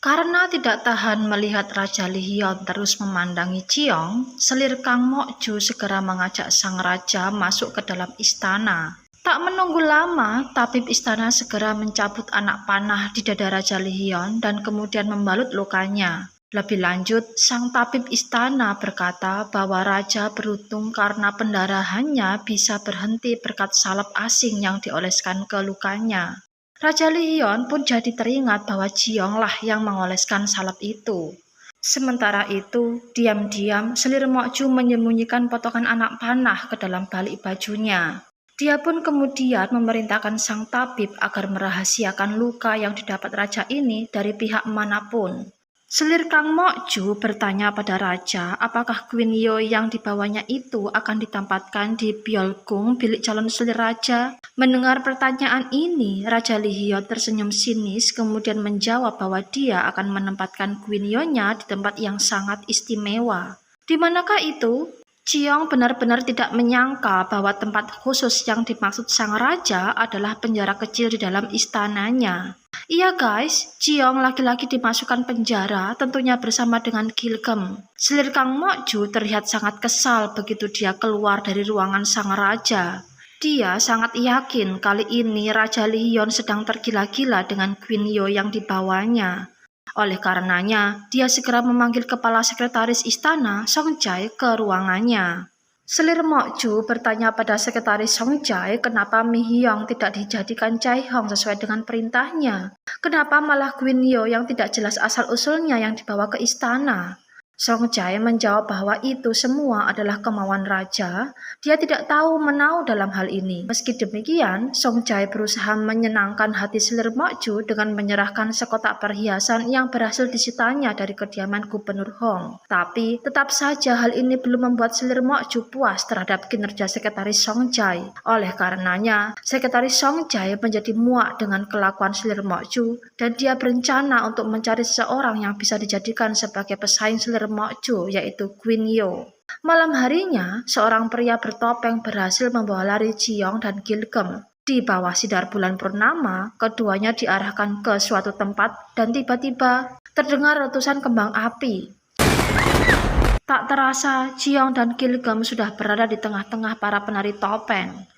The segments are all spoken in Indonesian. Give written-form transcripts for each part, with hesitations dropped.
Karena tidak tahan melihat Raja Lihion terus memandangi Ciong, selir Kang Mokju segera mengajak sang raja masuk ke dalam istana. Tak menunggu lama, tabib istana segera mencabut anak panah di dada Raja Lihion dan kemudian membalut lukanya. Lebih lanjut, sang tabib istana berkata bahwa raja beruntung karena pendarahannya bisa berhenti berkat salep asing yang dioleskan ke lukanya. Raja Lihion pun jadi teringat bahwa Ciong lah yang mengoleskan salep itu. Sementara itu, diam-diam selir Mokju menyembunyikan potongan anak panah ke dalam balik bajunya. Dia pun kemudian memerintahkan sang tabib agar merahasiakan luka yang didapat raja ini dari pihak manapun. Selir Kang Mokju bertanya pada raja apakah Queen Yo yang dibawanya itu akan ditempatkan di Byolgung, bilik calon selir raja. Mendengar pertanyaan ini, Raja Lihion tersenyum sinis kemudian menjawab bahwa dia akan menempatkan Queen Yo-nya di tempat yang sangat istimewa. Di manakah itu? Ciong benar-benar tidak menyangka bahwa tempat khusus yang dimaksud sang raja adalah penjara kecil di dalam istananya. Iya guys, Ciong lagi-lagi dimasukkan penjara tentunya bersama dengan Gilgem. Selir Kang Mokju terlihat sangat kesal begitu dia keluar dari ruangan sang raja. Dia sangat yakin kali ini Raja Lihion sedang tergila-gila dengan Queen Yo yang dibawanya. Oleh karenanya, dia segera memanggil kepala sekretaris istana, Song Jai, ke ruangannya. Selir Mokju bertanya pada sekretaris Song Jai kenapa Mi Hyong tidak dijadikan Chai Hong sesuai dengan perintahnya. Kenapa malah Queen Yo yang tidak jelas asal-usulnya yang dibawa ke istana? Song Jai menjawab bahwa itu semua adalah kemauan raja. Dia tidak tahu menau dalam hal ini. Meski demikian, Song Jai berusaha menyenangkan hati selir Mokju dengan menyerahkan sekotak perhiasan yang berhasil disitanya dari kediaman Gubernur Hong. Tapi tetap saja hal ini belum membuat selir Mokju puas terhadap kinerja sekretaris Song Jai. Oleh karenanya, sekretaris Song Jai menjadi muak dengan kelakuan selir Mokju dan dia berencana untuk mencari seseorang yang bisa dijadikan sebagai pesaing selir Mokju, yaitu Queen Yo. Malam harinya, seorang pria bertopeng berhasil membawa lari Ciong dan Gilgem. Di bawah sinar bulan purnama, keduanya diarahkan ke suatu tempat dan tiba-tiba terdengar letusan kembang api. Tak terasa, Ciong dan Gilgem sudah berada di tengah-tengah para penari topeng.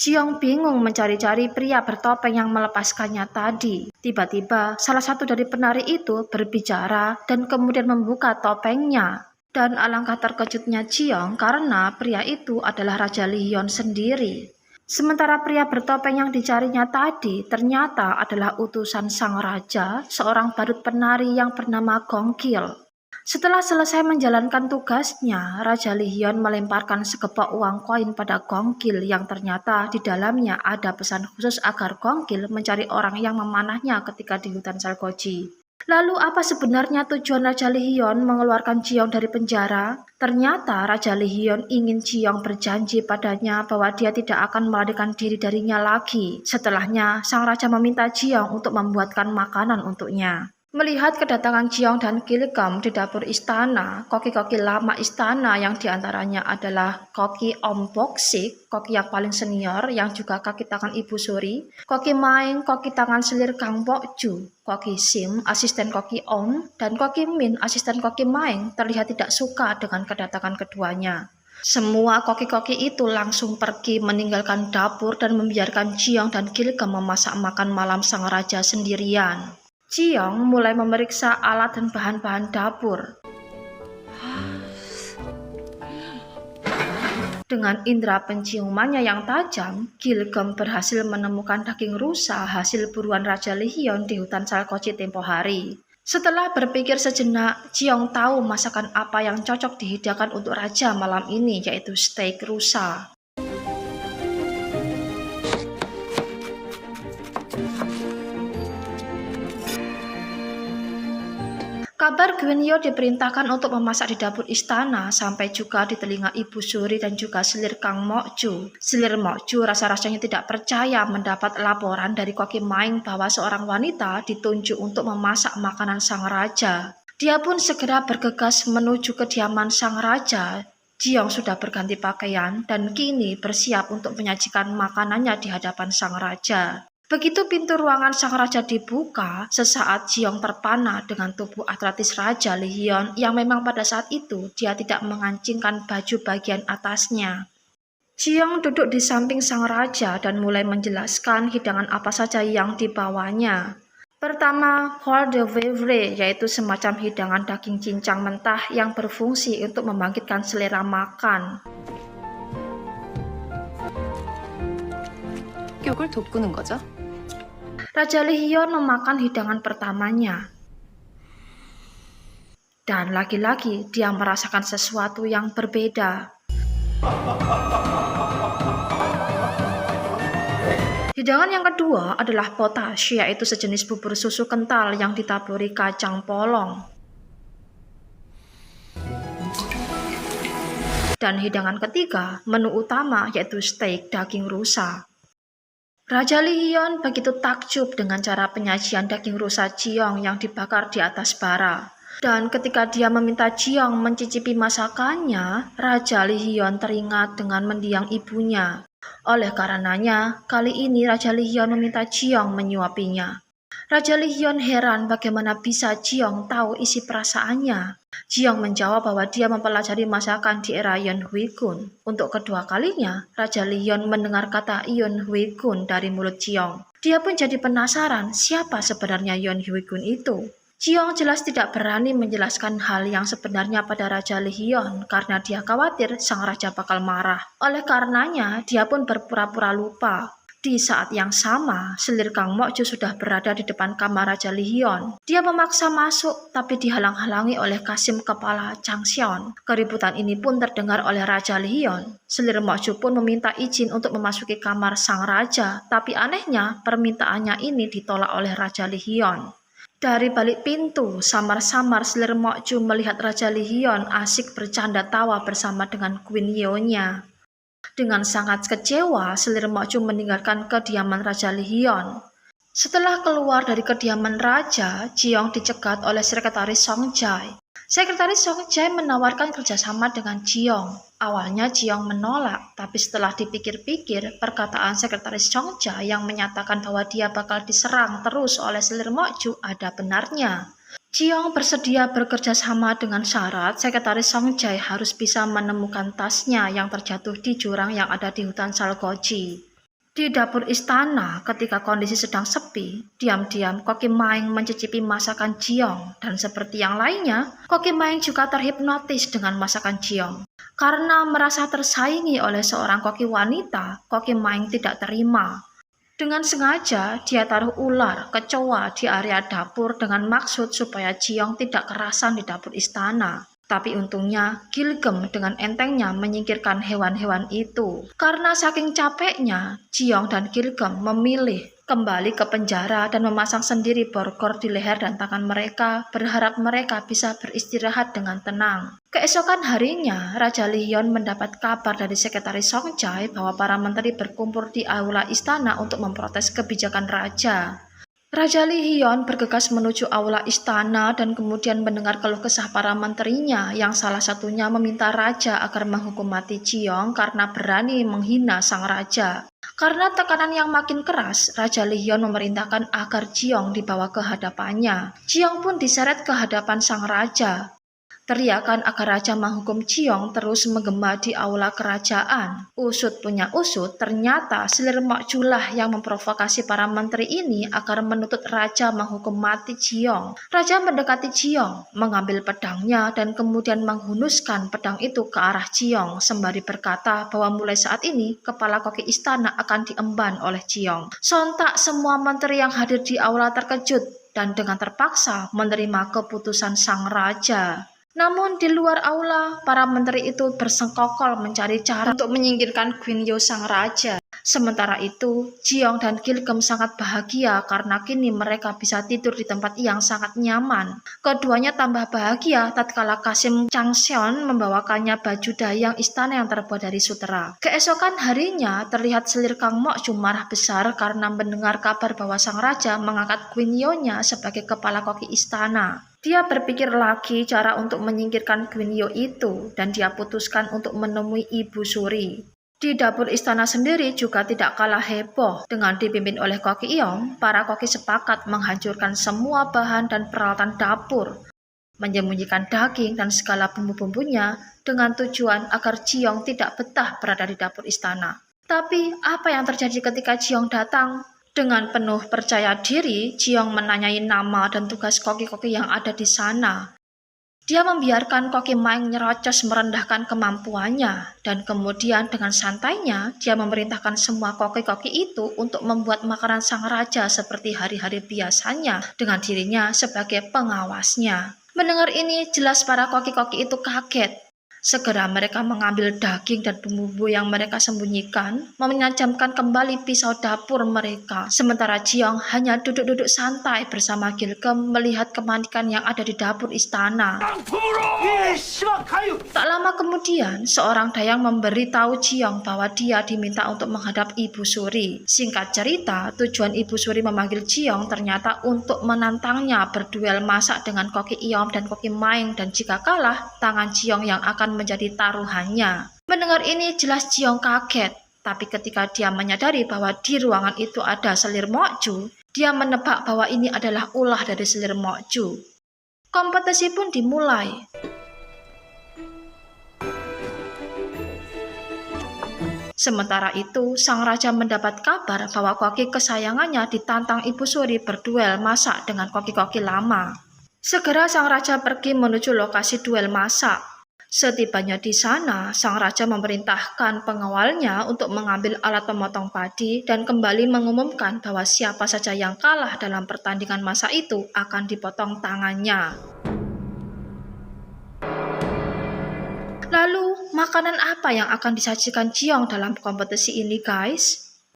Ciong bingung mencari-cari pria bertopeng yang melepaskannya tadi. Tiba-tiba, salah satu dari penari itu berbicara dan kemudian membuka topengnya. Dan alangkah terkejutnya Ciong karena pria itu adalah Raja Lihion sendiri. Sementara pria bertopeng yang dicarinya tadi ternyata adalah utusan sang raja, seorang badut penari yang bernama Gongkil. Setelah selesai menjalankan tugasnya, Raja Lihion melemparkan segepok uang koin pada Gongkil yang ternyata di dalamnya ada pesan khusus agar Gongkil mencari orang yang memanahnya ketika di hutan Salgoji. Lalu apa sebenarnya tujuan Raja Lihion mengeluarkan Ciong dari penjara? Ternyata Raja Lihion ingin Ciong berjanji padanya bahwa dia tidak akan melarikan diri darinya lagi. Setelahnya, sang raja meminta Ciong untuk membuatkan makanan untuknya. Melihat kedatangan Ciong dan Gilgem di dapur istana, koki-koki lama istana yang diantaranya adalah Koki Om Boksik, koki yang paling senior yang juga kaki tangan Ibu Suri, Koki Maeng, koki tangan selir Kang Mokju, Koki Sim, asisten Koki Om, dan Koki Min, asisten Koki Maeng terlihat tidak suka dengan kedatangan keduanya. Semua koki-koki itu langsung pergi meninggalkan dapur dan membiarkan Ciong dan Gilgem memasak makan malam sang raja sendirian. Ciong mulai memeriksa alat dan bahan-bahan dapur. Dengan indera penciumannya yang tajam, Gilgem berhasil menemukan daging rusa hasil buruan Raja Lihion di hutan Salgoji tempo hari. Setelah berpikir sejenak, Ciong tahu masakan apa yang cocok dihidangkan untuk raja malam ini, yaitu steak rusa. Kabar Queen Yo diperintahkan untuk memasak di dapur istana sampai juga di telinga Ibu Suri dan juga selir Kang Mokju. Selir Mokju rasa-rasanya tidak percaya mendapat laporan dari Koki Maeng bahwa seorang wanita ditunjuk untuk memasak makanan sang raja. Dia pun segera bergegas menuju kediaman sang raja. Ciong sudah berganti pakaian dan kini bersiap untuk menyajikan makanannya di hadapan sang raja. Begitu pintu ruangan sang raja dibuka, sesaat Jiong terpana dengan tubuh atletis Raja Lee Hyun yang memang pada saat itu dia tidak mengancingkan baju bagian atasnya. Jiong duduk di samping sang raja dan mulai menjelaskan hidangan apa saja yang dibawanya. Pertama, hors de vivre, yaitu semacam hidangan daging cincang mentah yang berfungsi untuk membangkitkan selera makan. 식욕을 돋구는 거죠. Raja Lee Hyun memakan hidangan pertamanya. Dan lagi-lagi dia merasakan sesuatu yang berbeda. Hidangan yang kedua adalah potash, yaitu sejenis bubur susu kental yang ditaburi kacang polong. Dan hidangan ketiga, menu utama yaitu steak daging rusa. Raja Lee Hyun begitu takjub dengan cara penyajian daging rusa Jiong yang dibakar di atas bara. Dan ketika dia meminta Jiong mencicipi masakannya, Raja Lee Hyun teringat dengan mendiang ibunya. Oleh karenanya, kali ini Raja Lee Hyun meminta Jiong menyuapinya. Raja Lee Hyun heran bagaimana bisa Jiong tahu isi perasaannya. Jiong menjawab bahwa dia mempelajari masakan di era Yeon Hui Gun. Untuk kedua kalinya, Raja Lee Hyun mendengar kata Yeon Hui Gun dari mulut Jiong. Dia pun jadi penasaran siapa sebenarnya Yeon Hui Gun itu. Jiong jelas tidak berani menjelaskan hal yang sebenarnya pada Raja Lee Hyun karena dia khawatir sang raja bakal marah. Oleh karenanya, dia pun berpura-pura lupa. Di saat yang sama, selir Kang Mok Ju sudah berada di depan kamar Raja Lee Hyun. Dia memaksa masuk, tapi dihalang-halangi oleh Kasim kepala Chang Seon. Keributan ini pun terdengar oleh Raja Lee Hyun. Selir Mok Ju pun meminta izin untuk memasuki kamar sang raja, tapi anehnya permintaannya ini ditolak oleh Raja Lee Hyun. Dari balik pintu, samar-samar selir Mok Ju melihat Raja Lee Hyun asik bercanda tawa bersama dengan Queen Yeonnya. Dengan sangat kecewa, selir Mok Ju meninggalkan kediaman Raja Lee Hyun. Setelah keluar dari kediaman raja, Jiong dicegat oleh sekretaris Song Jae. Sekretaris Song Jae menawarkan kerjasama dengan Jiong. Awalnya Jiong menolak, tapi setelah dipikir-pikir, perkataan sekretaris Song Jae yang menyatakan bahwa dia bakal diserang terus oleh selir Mok Ju ada benarnya. Jiong bersedia bekerja sama dengan syarat sekretaris Song Jae harus bisa menemukan tasnya yang terjatuh di jurang yang ada di hutan Salgoji. Di dapur istana, ketika kondisi sedang sepi, diam-diam Koki Maeng mencicipi masakan Jiong, dan seperti yang lainnya, Koki Maeng juga terhipnotis dengan masakan Jiong. Karena merasa tersaingi oleh seorang koki wanita, Koki Maeng tidak terima. Dengan sengaja, dia taruh ular, kecoa di area dapur dengan maksud supaya Jiong tidak kerasan di dapur istana. Tapi untungnya, Gilgem dengan entengnya menyingkirkan hewan-hewan itu. Karena saking capeknya, Jiong dan Gilgem memilih kembali ke penjara dan memasang sendiri borgol di leher dan tangan mereka, berharap mereka bisa beristirahat dengan tenang. Keesokan harinya, Raja Lee Hyun mendapat kabar dari sekretaris Song Jae bahwa para menteri berkumpul di aula istana untuk memprotes kebijakan raja. Raja Lee Hyun bergegas menuju aula istana dan kemudian mendengar keluh kesah para menterinya yang salah satunya meminta raja agar menghukum mati Jiong karena berani menghina sang raja. Karena tekanan yang makin keras, Raja Lee Hyun memerintahkan agar Jiong dibawa ke hadapannya. Jiong pun diseret ke hadapan sang raja. Teriakan agar raja menghukum Jiong terus menggema di aula kerajaan. Usut punya usut, ternyata selir Mok Ju lah yang memprovokasi para menteri ini agar menuntut raja menghukum mati Jiong. Raja mendekati Jiong, mengambil pedangnya dan kemudian menghunuskan pedang itu ke arah Jiong sembari berkata bahwa mulai saat ini kepala koki istana akan diemban oleh Jiong. Sontak semua menteri yang hadir di aula terkejut dan dengan terpaksa menerima keputusan sang raja. Namun di luar aula, para menteri itu bersengkokol mencari cara untuk menyingkirkan Queen Yeon sang raja. Sementara itu, Jiong dan Gilgem sangat bahagia karena kini mereka bisa tidur di tempat yang sangat nyaman. Keduanya tambah bahagia tatkala Kasim Chang Seon membawakannya baju dayang istana yang terbuat dari sutera. Keesokan harinya, terlihat selir Kang Mok Ju marah besar karena mendengar kabar bahwa sang raja mengangkat Queen Yeon-nya sebagai kepala koki istana. Dia berpikir lagi cara untuk menyingkirkan Queen Yeon itu dan dia putuskan untuk menemui Ibu Suri. Di dapur istana sendiri juga tidak kalah heboh. Dengan dipimpin oleh Koki Iong, para koki sepakat menghancurkan semua bahan dan peralatan dapur, menyembunyikan daging dan segala bumbu-bumbunya dengan tujuan agar Jiong tidak betah berada di dapur istana. Tapi apa yang terjadi ketika Jiong datang? Dengan penuh percaya diri, Jiong menanyai nama dan tugas koki-koki yang ada di sana. Dia membiarkan Koki Maeng nyerocos merendahkan kemampuannya, dan kemudian dengan santainya dia memerintahkan semua koki-koki itu untuk membuat makanan sang raja seperti hari-hari biasanya dengan dirinya sebagai pengawasnya. Mendengar ini, jelas para koki-koki itu kaget. Segera mereka mengambil daging dan bumbu yang mereka sembunyikan, menajamkan kembali pisau dapur mereka. Sementara Jiong hanya duduk-duduk santai bersama Gilgem melihat kepanikan yang ada di dapur istana. Tak lama kemudian, seorang dayang memberitahu Jiong bahwa dia diminta untuk menghadap Ibu Suri. Singkat cerita, tujuan Ibu Suri memanggil Jiong ternyata untuk menantangnya berduel masak dengan Koki Iong dan Koki Maeng, dan jika kalah, tangan Jiong yang akan menjadi taruhannya. Mendengar ini jelas Jiong kaget, tapi ketika dia menyadari bahwa di ruangan itu ada selir Mokju, dia menebak bahwa ini adalah ulah dari selir Mokju. Kompetisi pun dimulai. Sementara itu, sang raja mendapat kabar bahwa koki kesayangannya ditantang Ibu Suri berduel masak dengan koki-koki lama. Segera sang raja pergi menuju lokasi duel masak. Setibanya di sana, sang raja memerintahkan pengawalnya untuk mengambil alat pemotong padi dan kembali mengumumkan bahwa siapa saja yang kalah dalam pertandingan masak itu akan dipotong tangannya. Lalu, makanan apa yang akan disajikan Jiong dalam kompetisi ini, guys?